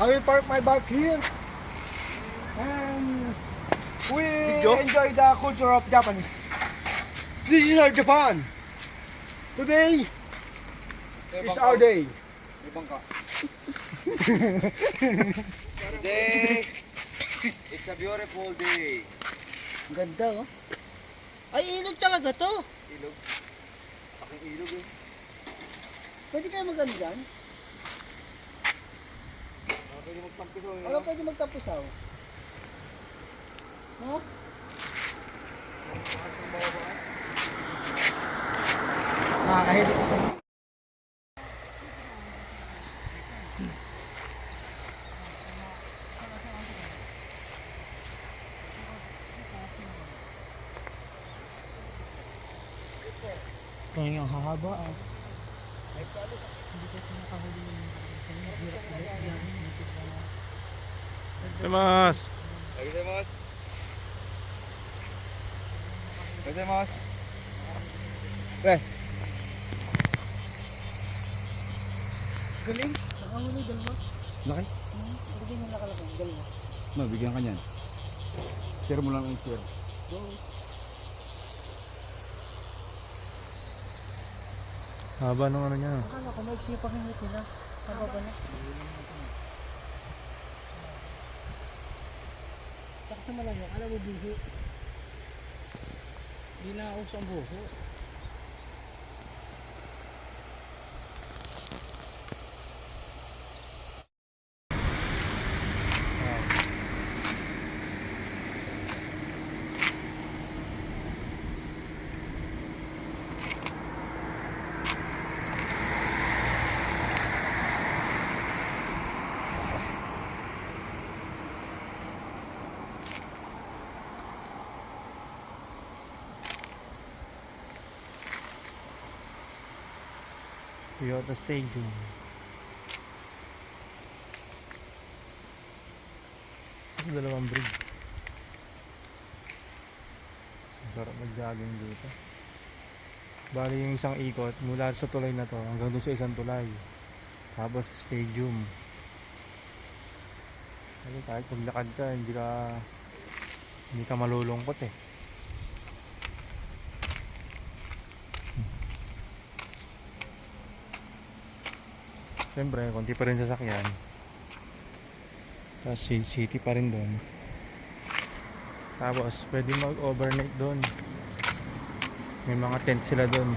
I will park my bike here. And we Video? enjoy the culture of Japanese. This is our Japan. Today is our day. Today, it's a beautiful day. Ang ganda oh. Ay, ilog talaga to. Ilog. Aking ilog eh. Pwede kayo magano dyan? Pwede magtampiso eh. Wala pwede magtapusaw. No? Nakakahilo ko sa Kaya ang hahaba ah. Mas. Gozaimasu. Gozaimasu. Pre, Galing. Nakahuli, dalawa. laki. Galing yung nakalaki. Galing. No, bigyan ka niyan. Share mo lang ang share. Go. Haba nung ano niya. Akala ko may eksipang yung sila. Haba ba na? Saka sa malamang, alam mo buho. Hindi na ako sa buho. Toyota Stadium. Ito dalawang bridge. Sarap mag-jogging dito. Bali yung isang ikot mula sa tulay na to hanggang doon sa isang tulay. Tapos stadium. Kasi kahit maglakad ka, hindi ka malulungkot eh. Siyempre, konti pa rin sasakyan. Tapos city pa rin doon. Tapos, pwede mag-overnight doon. May mga tent sila doon.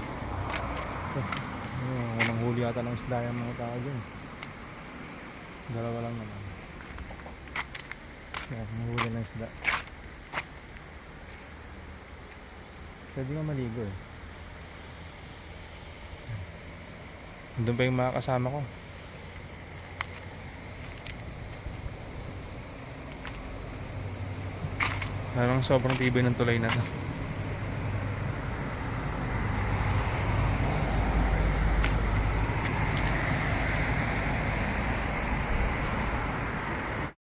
Walang huli ata ng isda yung mga tao doon. Dalawa lang naman. Kaya, huli ng isda. Pwede nga maligo eh. Doon pa yung mga kasama ko. Parang sobrang tibay ng tulay na to.